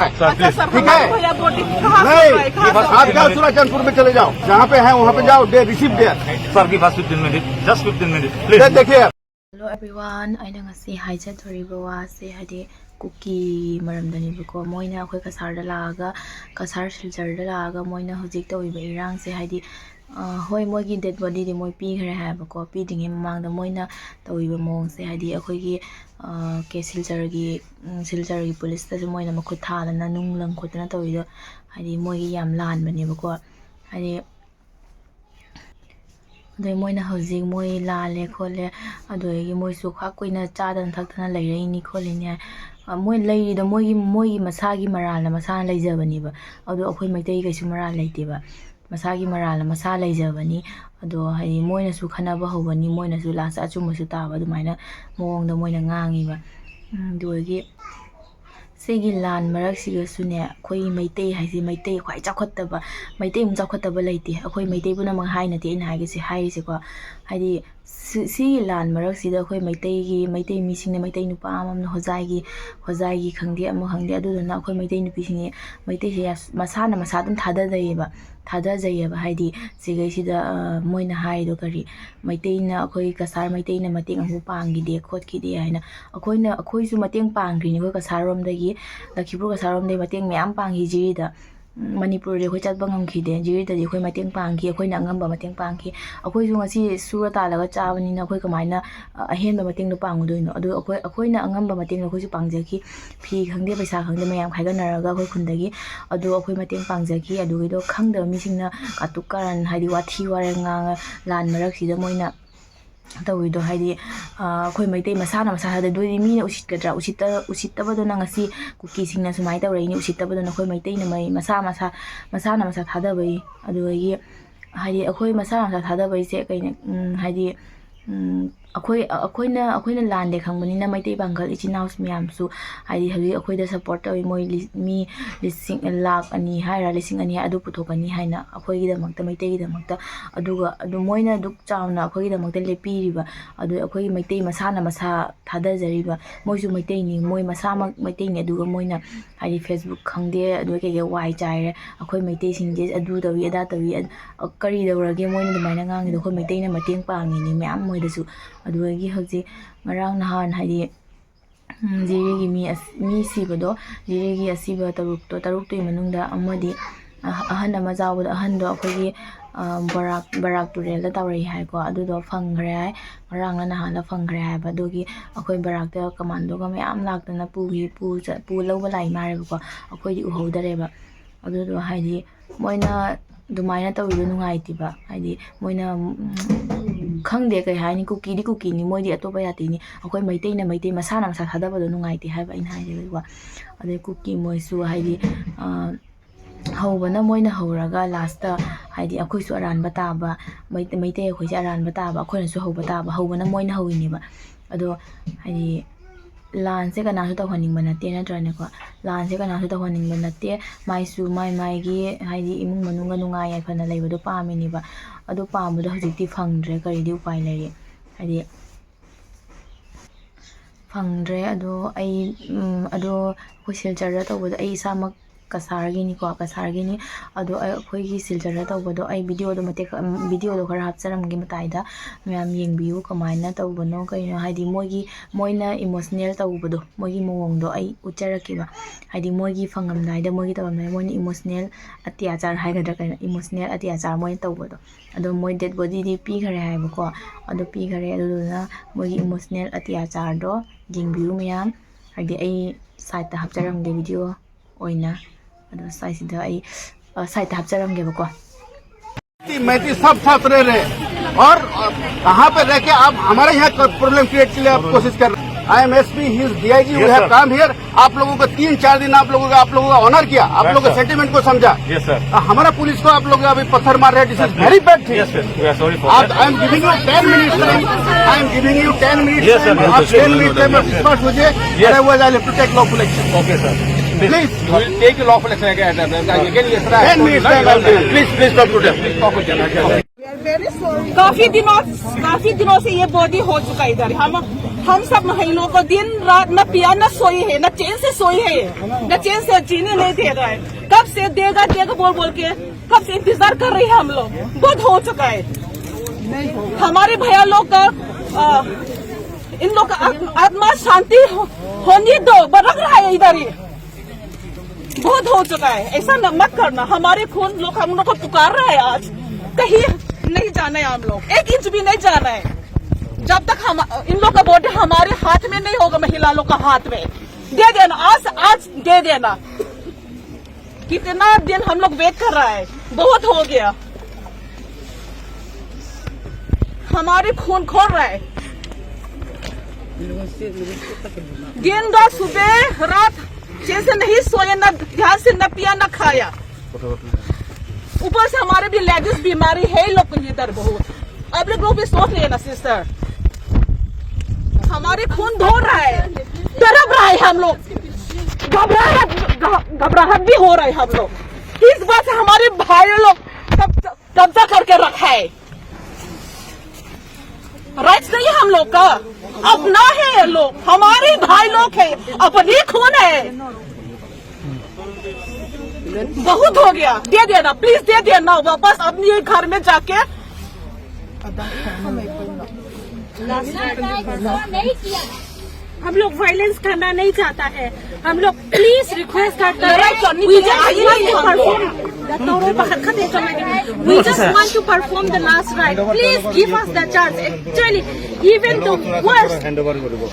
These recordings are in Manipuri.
ठीक है नहीं, आप क्या सूरजचंदपुर में चले जाओ, जहाँ पे है वहाँ पे जाओ, they receive there Sir, give us 15 minutes. Just 15 minutes, please. देखिए। Hello everyone, aina ngasi haijadoriba wase hadi cookie maramdanibako moina akhoi kasarda laaga kasar siljarda laaga moina hojik toiba irang se hadi hoi moigi dead body di moi pi khare habako pi dingi mamangda moina toiba mong se hadi akhoi gi ke siljargi police ta moina makhut thalana nunglang khotna toido hadi moigi yam lan banibako hadi ꯑꯗꯩ ꯃꯣꯏꯅ ꯍꯧꯖꯤꯛ ꯃꯣꯏ ꯂꯥꯜꯂꯦ ꯈꯣꯠꯂꯦ ꯑꯗꯨꯗꯒꯤ ꯃꯣꯏꯁꯨ ꯈꯔ ꯀꯨꯏꯅ ꯆꯥꯗꯅ ꯊꯛꯇꯅ ꯂꯩꯔꯛꯏꯅꯤ ꯈꯣꯠꯂꯤꯅꯤ ꯃꯣꯏ ꯂꯩꯔꯤꯗꯣ ꯃꯣꯏꯒꯤ ꯃꯁꯥꯒꯤ ꯃꯔꯥꯜꯅ ꯃꯁꯥꯅ ꯂꯩꯖꯕꯅꯦꯕ ꯑꯗꯣ ꯑꯩꯈꯣꯏ ꯃꯩꯇꯩ ꯀꯩꯁꯨ ꯃꯔꯥꯜ ꯂꯩꯇꯦꯕ ꯃꯁꯥꯒꯤ ꯃꯔꯥꯜꯅ ꯃꯁꯥ ꯂꯩꯖꯕꯅꯤ ꯑꯗꯣ ꯍꯥꯏꯗꯤ ꯃꯣꯏꯅꯁꯨ ꯈꯟꯅꯕ ꯍꯧꯕꯅꯤ ꯃꯣꯏꯅꯁꯨ ꯂꯥꯁꯇ ꯑꯆꯨꯝꯕꯁꯨ ꯇꯥꯕ ꯑꯗꯨꯃꯥꯏꯅ ꯃꯑꯣꯡꯗ ꯃꯣꯏꯅ ꯉꯥꯡꯉꯤꯕ ꯑꯗꯨꯗꯒꯤ ꯁꯤꯒꯤ ꯂꯥꯟ ꯃꯔꯛꯁꯤꯒꯁꯨꯅꯦ ꯑꯩꯈꯣꯏ ꯃꯩꯇꯩ ꯍꯥꯏꯁꯤ ꯃꯩꯇꯩ ꯈ꯭ꯋꯥꯏ ꯆꯥꯎꯈꯠꯇꯕ ꯃꯩꯇꯩꯃꯨꯛ ꯆꯥꯎꯈꯠꯇꯕ ꯂꯩꯇꯦ ꯑꯩꯈꯣꯏ ꯃꯩꯇꯩ ꯄꯨꯝꯅꯃꯛ ꯍꯥꯏꯅꯗꯦ ꯑꯩꯅ ꯍꯥꯏꯔꯤꯁꯦꯀꯣ ꯍꯥꯏꯗꯤ ꯁꯤꯒꯤ ꯂꯥꯟ ꯃꯔꯛꯁꯤꯗ ꯑꯩꯈꯣꯏ ꯃꯩꯇꯩ ꯃꯤꯁꯤꯡꯅ ꯃꯩꯇꯩ ꯅꯨꯄꯥ ꯑꯃꯅ ꯍꯣꯖꯥꯏꯒꯤ ꯈꯪꯗꯦ ꯑꯃ ꯈꯪꯗꯦ ꯑꯗꯨꯗꯨꯅ ꯑꯩꯈꯣꯏ ꯃꯩꯇꯩ ꯅꯨꯄꯤꯁꯤꯡꯁꯦ ꯃꯩꯇꯩꯁꯦ ꯃꯁꯥꯅ ꯃꯁꯥ ꯑꯗꯨꯝ ꯊꯥꯗꯖꯩꯌꯦꯕ ꯍꯥꯏꯗꯤ ꯁꯤꯒꯩꯁꯤꯗ ꯃꯣꯏꯅ ꯍꯥꯏꯔꯤꯗꯣ ꯀꯔꯤ ꯃꯩꯇꯩꯅ ꯑꯩꯈꯣꯏ ꯀꯁꯥꯔ ꯃꯩꯇꯩꯅ ꯃꯇꯦꯡ ꯑꯃꯐꯥꯎ ꯄꯥꯡꯈꯤꯗꯦ ꯈꯣꯠꯈꯤꯗꯦ ꯍꯥꯏꯅ ꯑꯩꯈꯣꯏꯁꯨ ꯃꯇꯦꯡ ꯄꯥꯡꯈ꯭ꯔꯤꯅꯤ ꯑꯩꯈꯣꯏ ꯀꯁꯥꯔꯔꯣꯝꯗꯒꯤ ꯂꯛꯈꯤꯄꯨꯔ ꯀꯁꯥꯔꯔꯣꯝꯗꯒꯤ ꯃꯇꯦꯡ ꯃꯌꯥꯝ ꯄꯥꯡꯈꯤ ꯖꯤꯔꯤꯗ ꯃꯅꯤꯄꯨꯔꯗꯤ ꯑꯩꯈꯣꯏ ꯆꯠꯄ ꯉꯝꯈꯤꯗꯦ ꯖꯤꯔꯤꯗꯗꯤ ꯑꯩꯈꯣꯏ ꯃꯇꯦꯡ ꯄꯥꯡꯈꯤ ꯑꯩꯈꯣꯏꯅ ꯑꯉꯝꯕ ꯃꯇꯦꯡ ꯄꯥꯡꯈꯤ ꯑꯩꯈꯣꯏꯁꯨ ꯉꯁꯤ ꯁꯨꯔ ꯇꯥꯜꯂꯒ ꯆꯥꯕꯅꯤꯅ ꯑꯩꯈꯣꯏ ꯀꯃꯥꯏꯅ ꯑꯍꯦꯟꯕ ꯃꯇꯦꯡꯗꯣ ꯄꯥꯡꯉꯨꯗꯣꯏꯅꯣ ꯑꯗꯨ ꯑꯩꯈꯣꯏꯅ ꯑꯉꯝꯕ ꯃꯇꯦꯡꯗꯣ ꯑꯩꯈꯣꯏꯁꯨ ꯄꯥꯡꯖꯈꯤ ꯐꯤ ꯈꯪꯗꯦ ꯄꯩꯁꯥ ꯈꯪꯗꯦ ꯃꯌꯥꯝ ꯈꯥꯏꯒꯠꯅꯔꯒ ꯑꯩꯈꯣꯏ ꯈꯨꯟꯗꯒꯤ ꯑꯗꯨ ꯑꯩꯈꯣꯏ ꯃꯇꯦꯡ ꯄꯥꯡꯖꯈꯤ ꯑꯗꯨꯒꯤꯗꯣ ꯈꯪꯗꯕ ꯃꯤꯁꯤꯡꯅ ꯀꯥꯇꯨꯛ ꯀꯥꯔꯟ ꯍꯥꯏꯗꯤ ꯋꯥꯊꯤ ꯋꯥꯔꯦꯝ ꯉꯥꯡꯉ ꯂꯥꯟ ꯃꯔꯛꯁꯤꯗ ꯃꯣꯏꯅ ꯇꯧꯋꯤꯗꯣ ꯍꯥꯏꯗꯤ ꯑꯩꯈꯣꯏ ꯃꯩꯇꯩ ꯃꯁꯥꯅ ꯃꯁꯥ ꯊꯥꯗꯗꯣꯏꯗꯤ ꯃꯤꯅ ꯎꯁꯤꯠꯀꯗ꯭ꯔꯥ ꯎꯁꯤꯠꯇꯕꯗꯨꯅ ꯉꯁꯤ ꯀꯨꯀꯤꯁꯤꯡꯅ ꯁꯨꯃꯥꯏꯅ ꯇꯧꯔꯛꯏꯅꯤ ꯎꯁꯤꯠꯇꯕꯗꯨꯅ ꯑꯩꯈꯣꯏ ꯃꯩꯇꯩꯅ ꯃꯁꯥꯅ ꯃꯁꯥ ꯊꯥꯗꯕꯩ ꯑꯗꯨꯗꯒꯤ ꯍꯥꯏꯗꯤ ꯑꯩꯈꯣꯏ ꯃꯁꯥ ꯃꯁꯥ ꯊꯥꯗꯕꯩꯁꯦ ꯀꯩꯅꯣ ꯍꯥꯏꯗꯤ ꯑꯩꯈꯣꯏꯅ ꯂꯥꯟꯗꯦ ꯈꯪꯕꯅꯤꯅ ꯃꯩꯇꯩ ꯄꯥꯡꯒꯜ ꯏꯆꯤꯟ ꯏꯅꯥꯎ ꯃꯌꯥꯝꯁꯨ ꯍꯥꯏꯗꯤ ꯍꯧꯖꯤꯛ ꯑꯩꯈꯣꯏꯗ ꯁꯞꯄꯣꯔꯠ ꯇꯧꯋꯤ ꯃꯣꯏ ꯃꯤ ꯂꯥꯛ 2 ꯍꯥꯏꯔ 2,000 ꯑꯗꯨ ꯄꯨꯊꯣꯛꯀꯅꯤ ꯍꯥꯏꯅ ꯑꯩꯈꯣꯏꯒꯤꯗꯃꯛꯇ ꯃꯩꯇꯩꯒꯤꯗꯃꯛꯇ ꯑꯗꯨꯒ ꯃꯣꯏꯅ ꯑꯗꯨꯛ ꯆꯥꯎꯅ ꯑꯩꯈꯣꯏꯒꯤꯗꯃꯛꯇ ꯂꯦꯞꯄꯤꯔꯤꯕ ꯑꯗꯨ ꯑꯩꯈꯣꯏꯒꯤ ꯃꯩꯇꯩ ꯃꯁꯥꯅ ꯃꯁꯥ ꯊꯥꯗꯖꯔꯤꯕ ꯃꯣꯏꯁꯨ ꯃꯩꯇꯩꯅꯤ ꯃꯣꯏ ꯃꯁꯥꯃꯛ ꯃꯩꯇꯩꯅꯤ ꯑꯗꯨꯒ ꯃꯣꯏꯅ ꯍꯥꯏꯗꯤ ꯐꯦꯁꯕꯨꯛ ꯈꯪꯗꯦ ꯑꯗꯨꯒ ꯀꯩꯀꯩ ꯋꯥꯏ ꯆꯥꯏꯔꯦ ꯑꯩꯈꯣꯏ ꯃꯩꯇꯩꯁꯤꯡꯁꯦ ꯑꯗꯨ ꯇꯧꯋꯤ ꯑꯗꯥ ꯇꯧꯋꯤ ꯀꯔꯤ ꯇꯧꯔꯒꯦ ꯃꯣꯏꯅ ꯑꯗꯨꯃꯥꯏꯅ ꯉꯥꯡꯉꯤꯗꯣ ꯑꯩꯈꯣꯏ ꯃꯩꯇꯩꯅ ꯃꯇꯦꯡ ꯄꯥꯡꯉꯤꯅꯤ ꯃꯌꯥꯝ ꯃꯣꯏꯗꯁꯨ ꯑꯗꯨꯗꯒꯤ ꯍꯧꯖꯤꯛ ꯉꯔꯥꯡ ꯅꯍꯥꯟ ꯍꯥꯏꯗꯤ ꯖꯤꯔꯤꯒꯤ ꯃꯤ ꯁꯤꯕꯗꯣ ꯖꯤꯔꯤꯒꯤ ꯑꯁꯤꯕ ꯇꯔꯨꯛꯇꯨꯒꯤ ꯃꯅꯨꯡꯗ ꯑꯃꯗꯤ ꯑꯍꯟ ꯑꯃ ꯆꯥꯎꯕꯗꯣ ꯑꯍꯟꯗꯣ ꯑꯩꯈꯣꯏꯒꯤ ꯕꯔꯥꯛ ꯇꯨꯔꯦꯜꯗ ꯇꯧꯔꯛꯏ ꯍꯥꯏꯀꯣ ꯑꯗꯨꯗꯣ ꯐꯪꯈ꯭ꯔꯦ ꯍꯥꯏ ꯉꯔꯥꯡꯅ ꯅꯍꯥꯟꯅ ꯐꯪꯈ꯭ꯔꯦ ꯍꯥꯏꯕ ꯑꯗꯨꯒꯤ ꯑꯩꯈꯣꯏ ꯕꯔꯥꯛꯇ ꯀꯃꯥꯟꯗꯣꯒ ꯃꯌꯥꯝ ꯂꯥꯛꯇꯅ ꯄꯨ ꯂꯧꯕ ꯂꯥꯛꯏ ꯃꯥꯜꯂꯦꯕꯀꯣ ꯑꯩꯈꯣꯏꯗꯤ ꯎꯍꯧꯗꯔꯦꯕ ꯑꯗꯨꯗꯣ ꯍꯥꯏꯗꯤ ꯃꯣꯏꯅ ꯑꯗꯨꯃꯥꯏꯅ ꯇꯧꯔꯤꯗꯣ ꯅꯨꯡꯉꯥꯏꯇꯦꯕ ꯍꯥꯏꯗꯤ ꯃꯣꯏꯅ ꯈꯪꯗꯦ ꯀꯩ ꯍꯥꯏꯅꯤ ꯀꯨꯀꯤꯅꯤ ꯃꯣꯏꯗꯤ ꯑꯇꯣꯞꯄ ꯌꯥꯇꯤꯅꯤ ꯑꯩꯈꯣꯏ ꯃꯩꯇꯩꯅ ꯃꯩꯇꯩ ꯃꯁꯥꯅ ꯃꯁꯥ ꯊꯥꯗꯕꯗꯣ ꯅꯨꯡꯉꯥꯏꯇꯦ ꯍꯥꯏꯕ ꯑꯩꯅ ꯍꯥꯏꯖꯦꯕꯀꯣ ꯑꯗꯩ ꯀꯨꯀꯤ ꯃꯣꯏꯁꯨ ꯍꯥꯏꯗꯤ ꯍꯧꯕꯅ ꯃꯣꯏꯅ ꯍꯧꯔꯒ ꯂꯥꯁꯇ ꯍꯥꯏꯗꯤ ꯑꯩꯈꯣꯏꯁꯨ ꯑꯔꯥꯟꯕ ꯇꯥꯕ ꯃꯩꯇꯩ ꯑꯩꯈꯣꯏꯁꯦ ꯑꯔꯥꯟꯕ ꯇꯥꯕ ꯑꯩꯈꯣꯏꯅꯁꯨ ꯍꯧꯕ ꯇꯥꯕ ꯍꯧꯕꯅ ꯃꯣꯏꯅ ꯍꯧꯋꯤꯅꯦꯕ ꯑꯗꯣ ꯍꯥꯏꯗꯤ ꯂꯥꯟꯁꯦ ꯀꯅꯥꯁꯨ ꯇꯧꯍꯟꯅꯤꯡꯕ ꯅꯠꯇꯦ ꯅꯠꯇ꯭ꯔꯅꯦꯀꯣ ꯂꯥꯟꯁꯦ ꯀꯅꯥꯁꯨ ꯇꯧꯍꯟꯅꯤꯡꯕ ꯅꯠꯇꯦ ꯃꯥꯏꯒꯤ ꯍꯥꯏꯗꯤ ꯏꯃꯨꯡ ꯃꯅꯨꯡꯒ ꯅꯨꯡꯉꯥꯏ ꯌꯥꯏꯐꯅ ꯂꯩꯕꯗꯣ ꯄꯥꯝꯃꯤꯅꯦꯕ ꯑꯗꯨ ꯄꯥꯝꯕꯗꯣ ꯍꯧꯖꯤꯛꯇꯤ ꯐꯪꯗ꯭ꯔꯦ ꯀꯔꯤꯗꯤ ꯎꯄꯥꯏ ꯂꯩꯔꯤ ꯍꯥꯏꯗꯤ ꯐꯪꯗ꯭ꯔꯦ ꯑꯗꯣ ꯑꯩꯈꯣꯏ ꯁꯤꯜꯆꯔꯗ ꯇꯧꯕꯗꯣ ꯑꯩ ꯏꯁꯥꯃꯛ ꯀꯁꯥꯔꯒꯤꯅꯤ ꯑꯗꯣ ꯑꯩꯈꯣꯏꯒꯤ ꯁꯤꯜꯆꯔꯗ ꯇꯧꯕꯗꯣ ꯑꯩ ꯚꯤꯗꯤꯑꯣꯗꯣ ꯈꯔ ꯍꯥꯞꯆꯔꯝꯒꯦ ꯃꯇꯥꯏꯗ ꯃꯌꯥꯝ ꯌꯦꯡꯕꯤꯌꯨ ꯀꯃꯥꯏꯅ ꯇꯧꯕꯅꯣ ꯀꯩꯅꯣ ꯍꯥꯏꯗꯤ ꯃꯣꯏꯅ ꯏꯃꯣꯁꯅꯦꯜ ꯇꯧꯕꯗꯣ ꯃꯣꯏꯒꯤ ꯃꯑꯣꯡꯗꯣ ꯑꯩ ꯎꯠꯆꯔꯛꯀꯦꯕ ꯍꯥꯏꯗꯤ ꯃꯣꯏꯒꯤ ꯐꯪꯉꯝꯗꯥꯏꯗ ꯃꯣꯏꯒꯤ ꯇꯧꯔꯝꯗꯥꯏꯗ ꯃꯣꯏꯅ ꯏꯃꯣꯁꯅꯦꯜ ꯑꯇꯤꯌꯥꯆꯥꯔ ꯍꯥꯏꯒꯗ꯭ꯔꯥ ꯀꯩꯅꯣ ꯏꯃꯣꯁꯅꯦꯜ ꯑꯇꯤꯌꯥꯆꯥꯔ ꯃꯣꯏꯅ ꯇꯧꯕꯗꯣ ꯑꯗꯣ ꯃꯣꯏ ꯗꯦꯠ ꯕꯣꯗꯤꯗꯤ ꯄꯤꯈꯔꯦ ꯍꯥꯏꯕꯀோ ꯑꯗꯣ ꯄꯤꯈꯔꯦ ꯑꯗꯨꯗꯨꯅ ꯃꯣꯏꯒꯤ ꯏꯃꯣꯁꯅꯦꯜ ꯑꯇꯤꯌꯥꯆꯥꯔꯗꯣ ꯌꯦꯡꯕꯤꯌꯨ ꯃꯌꯥꯝ ꯍꯥꯏꯗꯤ ꯑꯩ ꯁꯥꯏꯠꯇ ꯍꯥꯞꯆꯔꯝꯒꯦ ꯚꯤꯗꯤꯑꯣ अोइना अदो साइसिदा आई साइट हापचरंगेबको मैती सब साथ रह रहे और कहाँ पे रह के आप हमारे यहाँ प्रॉब्लम क्रिएट के लिए आप कोशिश कर रहे हैं I am S P he is DIG we have come here आप लोगों को 3-4 दिन आप लोगों का ऑनर किया आप लोगों के सेंटिमेंट को समझा हमारा पुलिस को आप लोग अभी पत्थर मार रहे हैं this is very bad thing I am giving you 10 minutes time I am giving you 10 minutes आप 10 मिनट में रिस्पॉन्स हो जाए otherwise I will take lawful action Okay, sir. Please, you will take lawful action again. 10 minutes. Please talk to them. We are very काफी दिनों से ये बॉडी हो चुका है इधर। हम सब महिलाओं को दिन रात न पिया न सोई है, न चैन से सोई है, न चैन से जीने नहीं दे रहा है। कब से देगा बोल के कब से इंतजार कर रही है हम लोग। बहुत हो चुका है। हमारे भैया लोग का इन लोग का आत्मा शांति होने दो, रख रहा है इधर ही। बहुत हो चुका है, ऐसा मत करना। हमारे खून लोग हम लोग को पुकार रहा है। आज कहीं नहीं जाना है, हम लोग 1 इंच भी नहीं जाना है जब तक हम इन लोग का बॉडी हमारे हाथ में नहीं होगा। महिला लोग का हाथ में दे देना, आज दे देना। कितना दिन हम लोग वेट कर रहा है, बहुत हो गया। हमारे खून खोल रहा है। दिन रात सुबह रात जैसे नहीं सोया, न ध्यान से न पिया न खाया। ऊपर से हमारे भी लेडीज बीमारी है लोग इधर बहुत। अब लोग भी सोच रहे ना सिस्टर, हमारे खून धो रहा है, तड़प रहा है हम लोग। घबराहट भी हो रहा है हम लोग। इस बात से हमारे भाई लोग कब्जा करके रखा है। राइट्स नहीं है हम लोग का, अपना है ये लोग, हमारे भाई लोग है, अपनी खून है। बहुत हो गया, दे देना प्लीज, दे देना वापस अपने घर में जाके। नहीं किया, हम लोग वायलेंस करना नहीं चाहता है। हम लोग प्लीज रिक्वेस्ट करते हैं, we just want to perform the last rite. Please give us the chance. Actually, even the worst.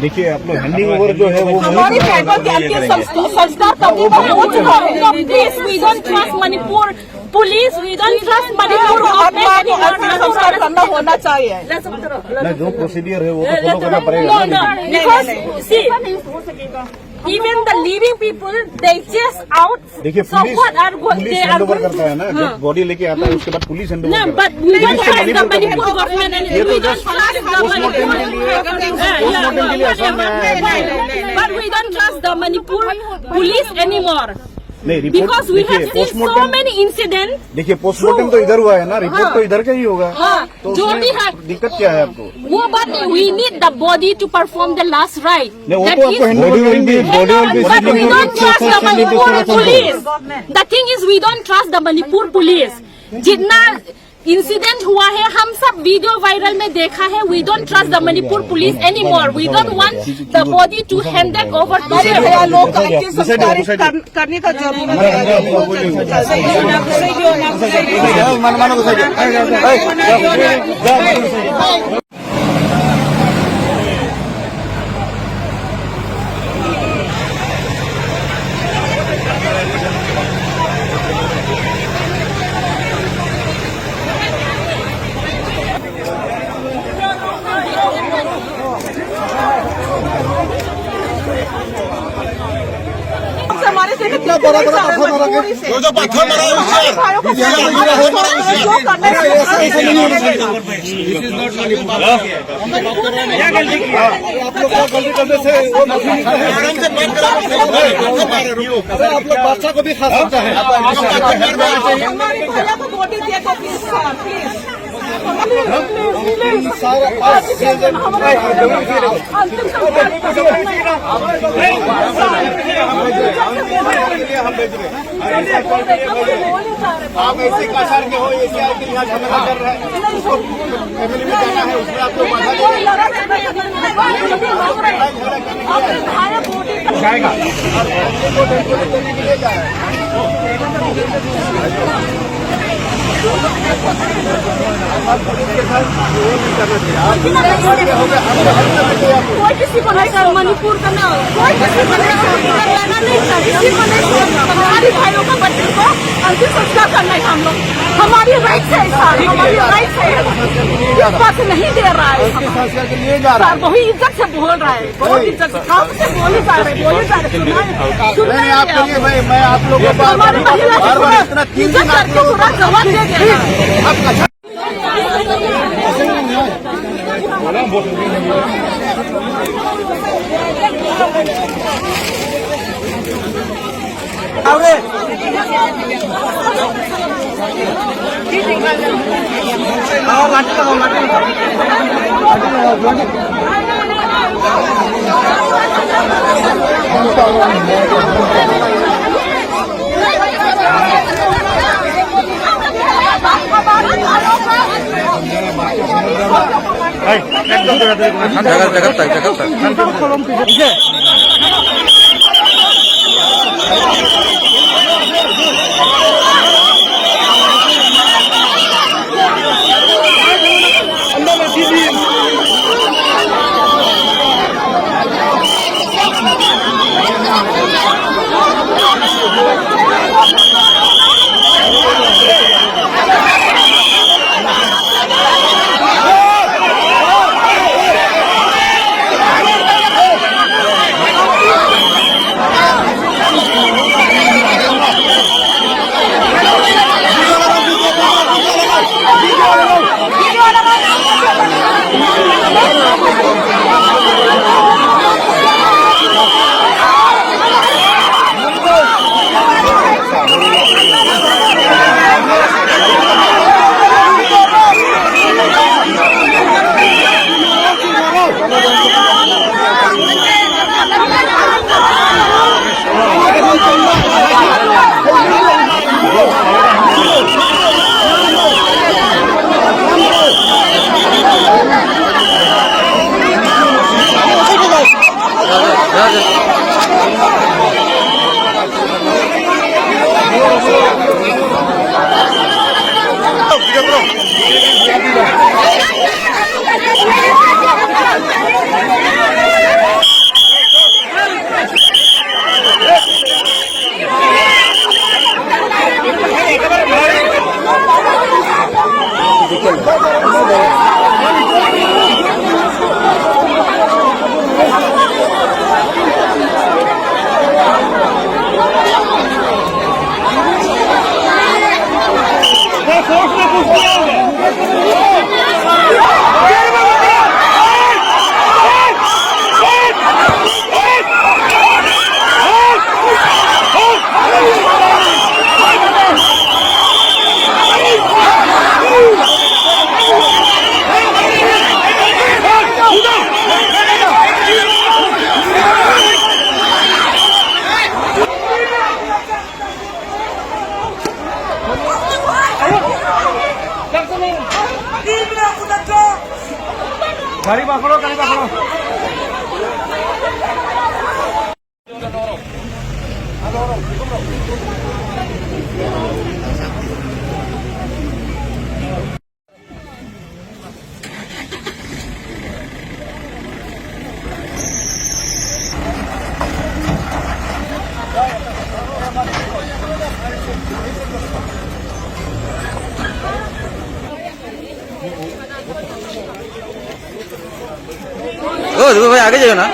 देखिए आप लोग हैंडिंग ओवर जो है वो हमारी फैमिली के अंतिम संस्कार करने का हो चुका है। Please, we don't trust Manipur police. We don't trust Manipur संस्कार करना होना चाहिए। ना जो प्रोसीडियर है वो तो फॉलो करना पड़ेगा ना। Because see, even the living people, they just out. देखिए पुलिस हैंड ओवर करता है ना, जब बॉडी लेके आता है उसके बाद पुलिस हैंड ओवर No, करता है। but we don't trust the Manipur government and we don't trust the Manipur. But we don't trust the Manipur police anymore. नहीं रिपोर्ट Because we have देखिए seen so many incidents. देखिए पोस्टमार्टम तो इधर हुआ है ना, रिपोर्ट तो इधर का ही होगा। हाँ, तो जो भी है दिक्कत क्या है आपको? वो बात नहीं, we need the body to perform the last rite. नहीं वो That तो आपको is- हैंड ओवर करेंगे। But we don't trust the Manipur police. The thing is, we don't trust the Manipur police. जितना इंसिडेंट हुआ है, हम सब वीडियो वायरल में देखा है। We don't trust the Manipur police anymore. We don't want the body to hand it over to हमारे them. भैया लोग का अंतिम संस्कार करने का जरूरत है। हमारे से कितना बड़ा पत्थर मारा गया, जो पत्थर मारा है आप लोग गलती करने से वो आप लोग बादशाह को भी खा सकते हैं। आप ऐसे कसार के हो, ऐसे आके यहाँ झगड़ा कर रहे हैं, उसको फैमिली में जाना है, उसमें आपको बाधा जाएगा। कोई किसी को नहीं कर, मणिपुर का ना, कोई किसी को नहीं किसी को नहीं। हमारे भाइयों का बच्चे को अंतिम संस्कार करना है। हम लोग हमारी राइट है सर, हमारी राइट है। इस बात से नहीं दे रहा है, संस्कार के लिए जा रहा है। बहुत इज्जत से बोल रहा है, बहुत इज्जत से काम से बोले जा रहे, नहीं आपके लिए भाई मैं आप लोगों को बार बार इतना 3 दिन आप लोगों को जवाब दे देना। गाड़ी पकड़ो, गाड़ी पकड़ो। देखो भाई आगे जाओ ना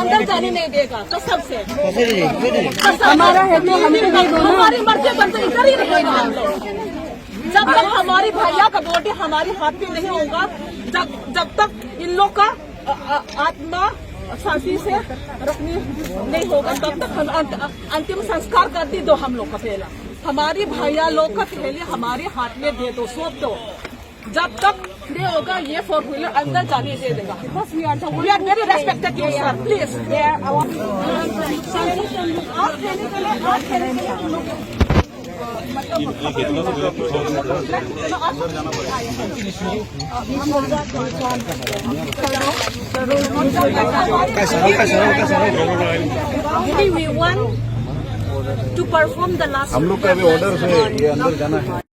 अंदर जाने नहीं देगा कसम से हमारा है तो हमारी मर्जी बनते इधर ही रहेगा हम लोग जब तक हमारी भैया का बॉडी हमारे हाथ में नहीं होगा जब तक इन लोग का आत्मा शांति से रखनी नहीं होगा तब तक हम अंतिम संस्कार कर दी दो हम लोग का पहला हमारी भैया लोग का पहले हमारे हाथ में दे दो सौंप दो जब तक नहीं होगा ये 4-व्हीलर अंदर जाने दे देगा we are very respected sir please we want to perform the last हम लोग का भी ऑर्डर है ये अंदर जाना है